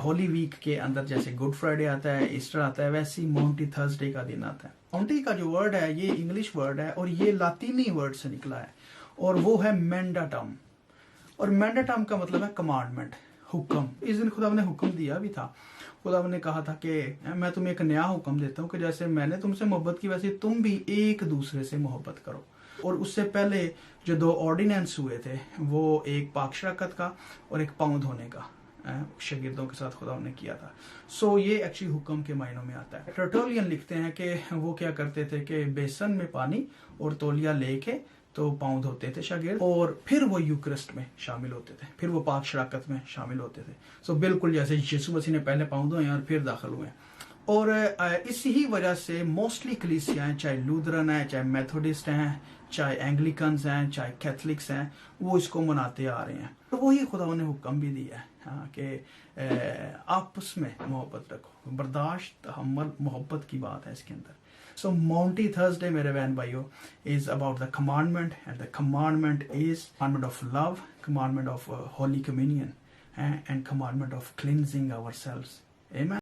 Holi week के अंदर जैसे गुड फ्राइडे आता है, ईस्टर आता है, वैसे ही माउंटी थर्सडे का दिन आता है। माउंटी का जो वर्ड है ये इंग्लिश वर्ड है और ये लातीनी वर्ड से निकला है और वो है मैंडाटम। और मैंडाटम का मतलब है कमांडमेंट, हुक्म। इस दिन खुदा ने हुक्म दिया भी था। खुदा ने कहा था कि मैं तुम्हें एक नया हुक्म देता हूँ कि जैसे मैंने तुमसे मोहब्बत की वैसे तुम भी एक दूसरे से मोहब्बत करो। और उससे पहले जो 2 ऑर्डिनेंस हुए थे वो एक पाक शराकत का और एक पाँव धोने का शागिर्दों के साथ खुदा ने किया था। सो ये एक्चुअली हुक्म के मायनों में आता है। टर्टुलियन लिखते हैं कि वो क्या करते थे कि बेसन में पानी और तौलिया लेके तो पाँव धोते थे शागिर्द और फिर वो यूक्रिस्ट में शामिल होते थे, फिर वो पाक शराकत में शामिल होते थे। सो बिल्कुल जैसे यीशु मसीह ने पहले पाँव धोए और फिर दाखिल हुए। और इसी ही वजह से मोस्टली कलीसियाएं, चाहे लूथरन हैं, चाहे मेथोडिस्ट हैं, चाहे एंग्लिकन्स हैं, चाहे कैथलिक्स हैं, वो इसको मनाते आ रहे हैं। तो वही खुदा ने हुक्म भी दिया है कि आपस में मोहब्बत रखो, बर्दाश्त, तहम्मुल, मोहब्बत की बात है इसके अंदर। So Maunty Thursday, मेरे बहन भाइयों, is about the commandment, and the commandment is commandment of love, commandment of Holy Communion, and commandment of cleansing ourselves. Amen.